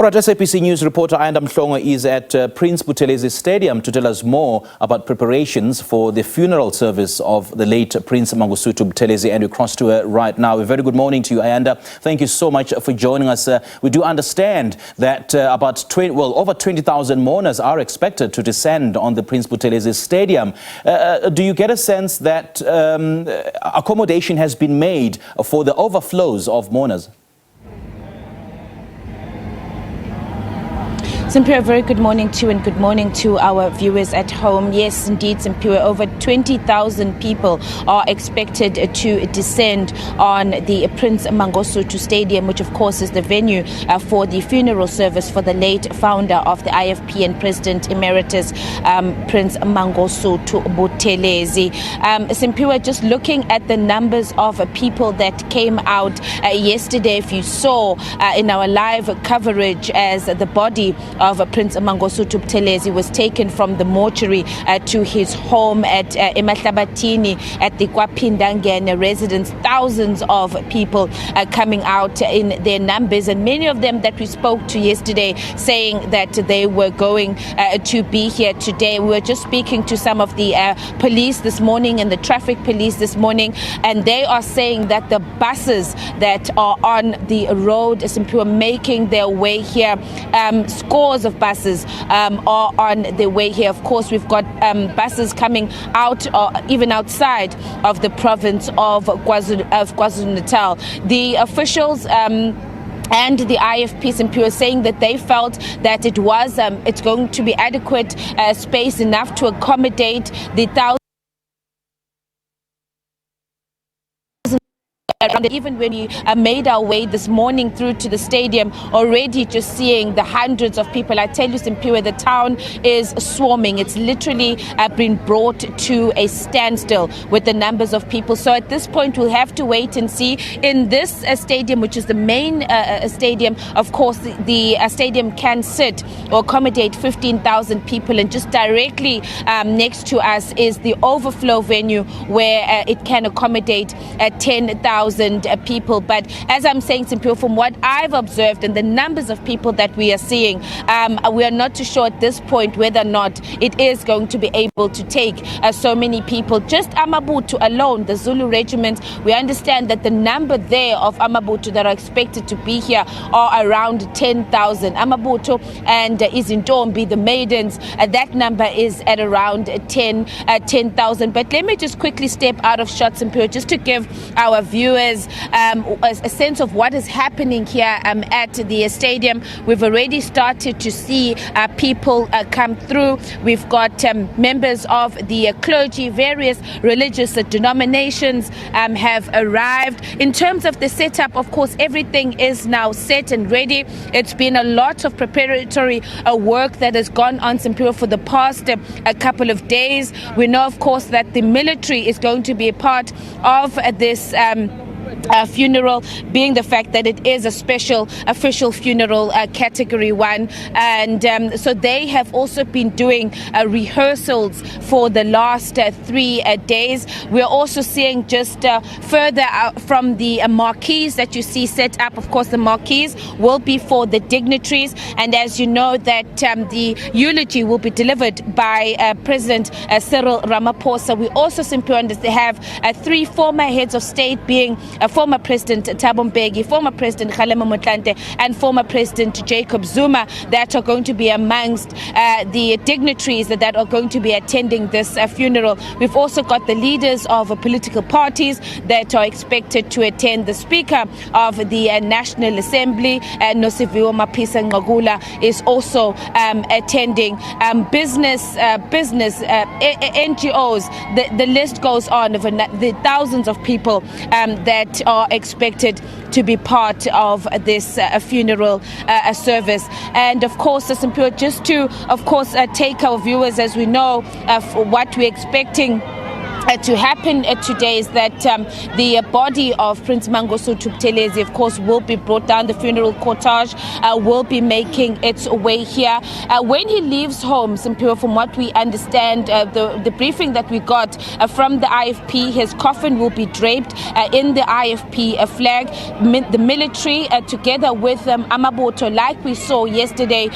All right, SABC News reporter Ayanda Mhlongo is at Prince Buthelezi Stadium to tell us more about preparations for the funeral service of the late Prince Mangosuthu Stadium. And we cross to her right now. A very good morning to you, Ayanda. Thank you so much for joining us. We do understand that over 20,000 mourners are expected to descend on the Prince Buthelezi Stadium. Do you get a sense that accommodation has been made for the overflows of mourners? Simpiwe, a very good morning to you and good morning to our viewers at home. Yes, indeed, Simpiwe, over 20,000 people are expected to descend on the Prince Mangosuthu Stadium, which of course is the venue for the funeral service for the late founder of the IFP and President Emeritus, Prince Mangosuthu Buthelezi. Simpiwe, just looking at the numbers of people that came out yesterday, if you saw in our live coverage as the body of Prince Mangosuthu Buthelezi was taken from the mortuary to his home at Emahlabathini at the KwaPhindangene residence. Thousands of people coming out in their numbers, and many of them that we spoke to yesterday saying that they were going to be here today. We were just speaking to some of the police this morning and the traffic police this morning, and they are saying that the buses that are on the road are making their way here. Scores of buses are on their way here. Of course, we've got buses coming out or even outside of the province of KwaZulu-Natal. The officials and the IFP Simpiwe saying that they felt that it's going to be adequate space enough to accommodate the thousands. Even when we made our way this morning through to the stadium, already just seeing the hundreds of people. I tell you, Simpiwe, the town is swarming. It's literally been brought to a standstill with the numbers of people. So at this point, we'll have to wait and see. In this stadium, which is the main stadium, of course, the stadium can sit or accommodate 15,000 people. And just directly next to us is the overflow venue where it can accommodate 10,000 people. But as I'm saying, Simpiwe, from what I've observed and the numbers of people that we are seeing, we are not too sure at this point whether or not it is going to be able to take so many people. Just Amabutho alone, the Zulu regiment, we understand that the number there of Amabutho that are expected to be here are around 10,000. Amabutho and Izintombi, the maidens, that number is at around 10,000. But let me just quickly step out of shot, Simpiwe, just to give our viewers a sense of what is happening here at the stadium. We've already started to see people come through. We've got members of the clergy, various religious denominations have arrived. In terms of the setup, of course, everything is now set and ready. It's been a lot of preparatory work that has gone on, Simpiwe, for the past a couple of days. We know, of course, that the military is going to be a part of this funeral, being the fact that it is a special official funeral, category 1, and so they have also been doing rehearsals for the last 3 days. We're also seeing just further out from the marquees that you see set up. Of course, the marquees will be for the dignitaries, and as you know that the eulogy will be delivered by President Cyril Ramaphosa. We also simply have 3 former heads of state, being former President Thabo Mbeki, former President Kgalema Motlanthe, and former President Jacob Zuma, that are going to be amongst the dignitaries that are going to be attending this funeral. We've also got the leaders of political parties that are expected to attend. The Speaker of the National Assembly, Nosiviwe Mapisa Ngqagula, is also attending. Business, NGOs, the list goes on of the thousands of people that are expected to be part of this funeral service. And of course, Simpiwe, just to, of course, take our viewers, as we know, what we're expecting to happen today is that the body of Prince Mangosuthu Stadium, of course, will be brought down. The funeral cortege will be making its way here. When he leaves home, Simpiwe, from what we understand, the briefing that we got from the IFP, his coffin will be draped in the IFP flag. The military, together with Amabutho, like we saw yesterday,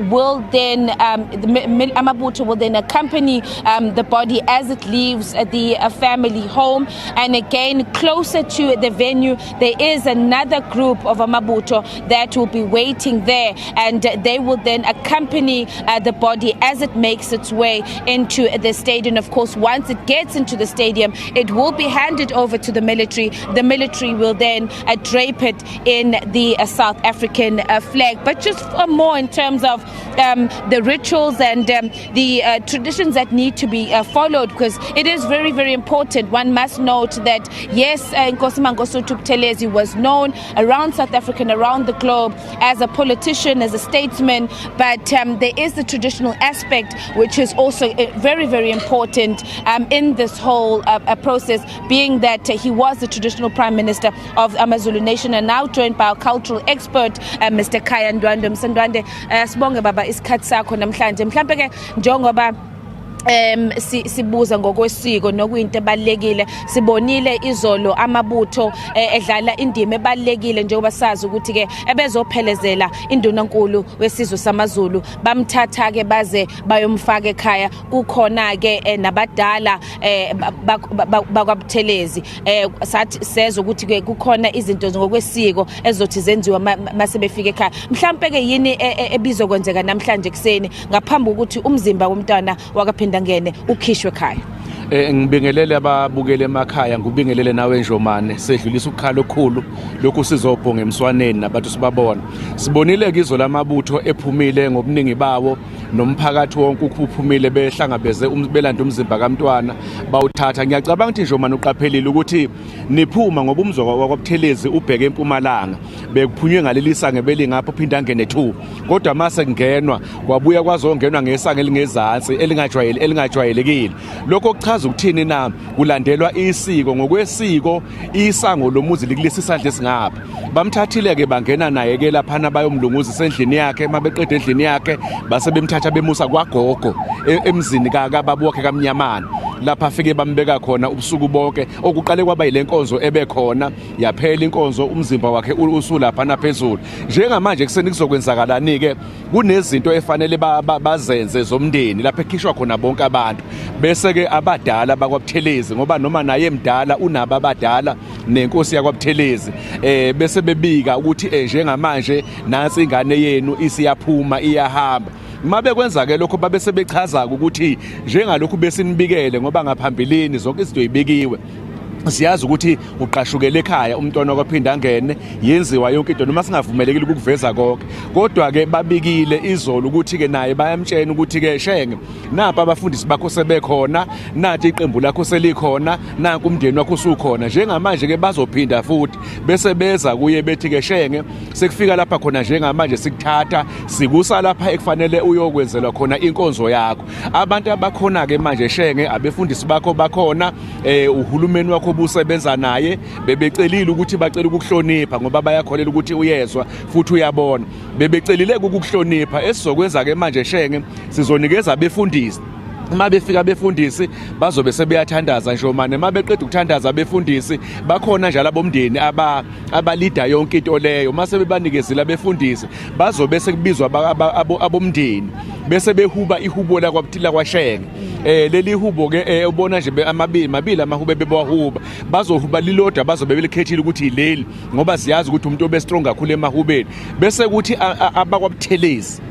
will then Amabutho will then accompany the body as it leaves the family home. And again, closer to the venue, there is another group of Amabutho that will be waiting there, and they will then accompany the body as it makes its way into the stadium. Of course, once it gets into the stadium, it will be handed over to the military. The military will then drape it in the South African flag. But just more in terms of the rituals and the traditions that need to be followed, because it is very, very important. One must note that, yes, Nkosi Mangosuthu Buthelezi was known around South Africa and around the globe as a politician, as a statesman, but there is the traditional aspect, which is also very, very important in this whole process, being that he was the traditional prime minister of Amazulu nation, and now joined by our cultural expert, Mr. Ayanda Mhlongo. Sibonge baba isikhathi sakho namhlanje. Mhlambe ke njengoba sibuza ngokwesiko nokuyinto ebalekile, sibonile izolo amabutho edlala indima ebalekile njengoba sazi ukuthi ke ebezophelezela indunankulu wesizwe samaZulu, bamthatha ke baze bayomfaka ekhaya. Kukhona ke nabadala bakwaButhelezi sathi seza ukuthi ke kukhona izinto ngokwesiko ezothi zenziwa masebefika ekhaya. Mhlambe ke yini ebizokwenzeka namhlanje kuseni ngaphambi ukuthi umzimba womntwana wakaphinda ngene ukhishwe ekhaya? Ngibingelele ababukele emakhaya, ngubingelele nawe Njomane. Sedlulisa ukukhala okukhulu lokhu sizobhonga emswaneni nabantu sibabona. Sibonile ke izolo amabutho ephumile ngobuningi bawo, nomphakathi wonke ukuphumile behlangabeze belanda umzimba kaMntwana bawuthatha. Ngiyacabanga ukuthi Njomane uqaphelile ukuthi niphuma ngoba umzoko wakwaButhelezi ubheke eMpumalanga, bekuphunywe ngaleli sange belingapho phinda ngene 2, kodwa mase kungenwa kwabuya kwazongenwa ngesange elingezansi elingajwayelekile. Lokho kuchaza ukuthini na kulandelwa isiko. Ngokwesiko isango lomuzi likulesi isandla esingapha. Bamthathile ke bangena naye ke lapha bayomlunguzisa endlini yakhe. Mabeqeda endlini yakhe base bemthatha bemusa kwagogo emzini kababa wakhe kaMnyamana, lapha afike bambeka khona ubusuku bonke. Okuqale kwaba yile nkonzo ebekhona, yaphela inkonzo, umzimba wakhe usulapha naphezulu. Njengamanje kuseni kuzokwenzakalani ke, kunezinto efanele bazenze zomndeni lapha ekhishwa khona bonke abantu, bese ke abadala bakwaButhelezi, ngoba noma naye emdala unabo abadala nenkosi yakwaButhelezi, bese bebika ukuthi njengamanje nansi ingane yenu isiyaphuma iyahamba. Mabe kwenza ke lokho babe sebechaza ukuthi njengalokhu besinibikele, ngoba ngaphambilini zonke izinto zibekiwe. Siyazi ukuthi uqashukele ekhaya umntwana kwaphinda ngene, yenziwa yonke into noma singavumelekile ukuveza konke. Kodwa ke babikile izolo ukuthi ke naye bayamtshena ukuthi ke shenge napha abafundisi bakho sebekhona, nathi iqembu lakho selikhona, nanku umndeni wakho usukhona. Njengamanje ke bazophinda futhi bese beza kuye bethi ke shenge sekufika lapha khona, njengamanje sikuthatha sikusa lapha ekufanele uyokwenzelwa khona inkonzo yakho. Abantu abakhona ke manje shenge abefundisi bakho bakhona, uhulumeni wakho busebenza naye, bebecelile ukuthi bacela ukuhlonipha ngoba bayakholela ukuthi uyezwa futhi uyabona. Bebecelile ukuhlonipha. Esizokwenza ke manje shenge sizonikeza abefundisi. Uma befika abefundisi bazobe sebeyathandaza Njomane. Uma beqeda ukuthandaza abefundisi bakhona njalo abomndeni abalida yonke into leyo. Mase bebanikezile abefundisi bazobe sekubizwa abomndeni bese behuba ihubo lakwaButhila kwaShenge. Leli hubo ke ubona nje amabili amahube bebahuba, bazohuba lilodwa bazobe belikhethile ukuthi ileli, ngoba siyazi ukuthi umuntu obe strong kakhulu emahubeni. Bese kuthi abakwaButhelezi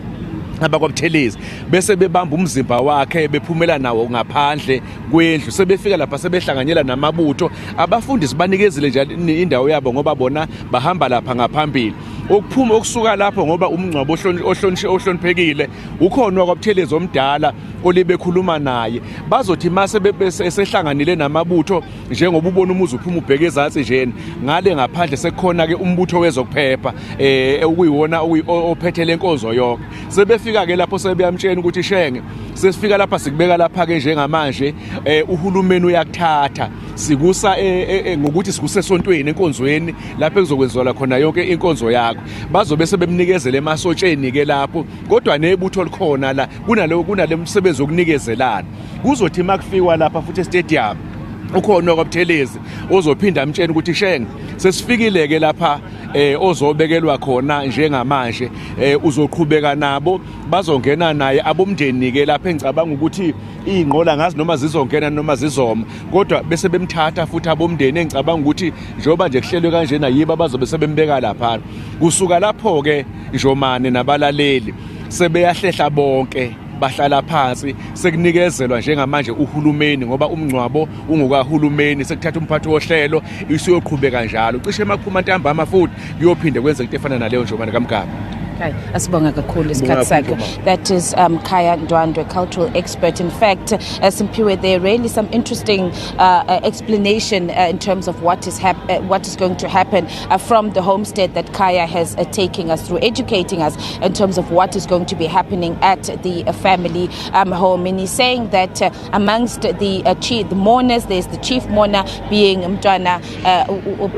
bese bebamba umzimba wakhe bephumela nawo ngaphandle kwendlu. Sebefika lapha sebehlanganyela namabutho. Abafundisi banikezile nje indawo yabo ngoba bona bahamba lapha ngaphambili. Okuphuma okusuka lapho ngoba umngcwabo ohloniphekile ukhona wakwaButhelezi omdala olibekhuluma naye. Bazothi mase besehlanganile namabutho, njengoba ubona umuzi uphuma ubheke ezantsi njeni, ngale ngaphandle sekukhona ke umbutho wezokuphepha okuyiwona ophethe lenkonzo yonke. Sebefika ke lapho sebeyamtshela ukuthi shenge sesifika lapha sikubeka lapha ke njengamanje uhulumeni uyakuthatha sikusa ngokuthi sikusesontweni enkonzweni lapha ekuzokwenziwa khona yonke inkonzo yakho bazobe sebemnikezele emasotsheni ke lapho kodwa nebutho likhona la kunale msebenzi okunikezelana kuzothi makufikwa lapha futhi stadium ukhona kwaButhelezi ozophinda amtshela ukuthi shenge sesifikile ke lapha ozobekelwa khona njengamanje uzoqhubeka nabo bazongena naye abomndeni ke lapha engicabanga ukuthi ingqola ngazi noma zizongena noma zizoma kodwa bese bemthatha futhi abomndeni engicabanga ukuthi njoba nje kuhlelwe kanjena yiba bazobe sebembeka lapha kusuka lapho ke Njomane nabalaleli sebeyahlehla bonke bahlala phansi sekunikezelwa njengamanje uhulumeni ngoba umngcwabo ungukahulumeni sekuthatha umphathi wohlelo isiyoqhubeka njalo cishe emaphuma ntambama futhi kuyophinde kwenze into efana naleyo Njomane kaMgaba. Okay, asibonga kakhulu isikhathi sakho. That is Khaya Ndwandwe, cultural expert. In fact, Simpiwe, there really some interesting explanation in terms of what is going to happen from the homestead that Khaya has taking us through, educating us in terms of what is going to be happening at the family home. And he's saying that amongst the mourners, there's the chief mourner being Mtwana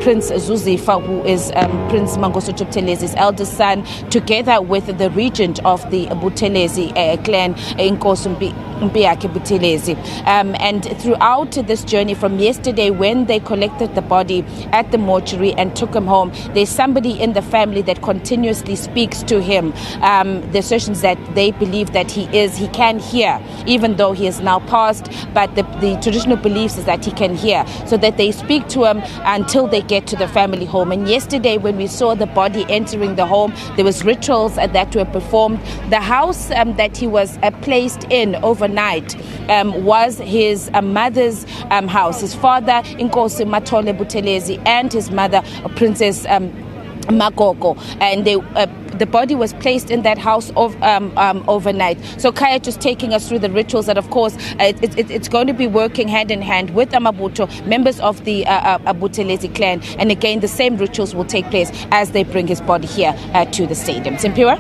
Prince Zuzifa, who is Prince Mangosuthu Butelezi's eldest son, together with the regent of the Buthelezi clan, Inkosi Mpiyakhe Buthelezi. And throughout this journey from yesterday when they collected the body at the mortuary and took him home, there's somebody in the family that continuously speaks to him. The assertions that they believe that he can hear, even though he is now passed, but the traditional beliefs is that he can hear, so that they speak to him until they get to the family home. And yesterday when we saw the body entering the home, there was rituals that were performed. The house that he was placed in overnight was his mother's house. His father, Inkosi Mathole Buthelezi, and his mother, Princess Makoko, and the body was placed in that house overnight. So Khaya just taking us through the rituals that, of course, it's going to be working hand in hand with Amabuto, members of the Buthelezi clan, and again the same rituals will take place as they bring his body here to the stadium. Simpiwe?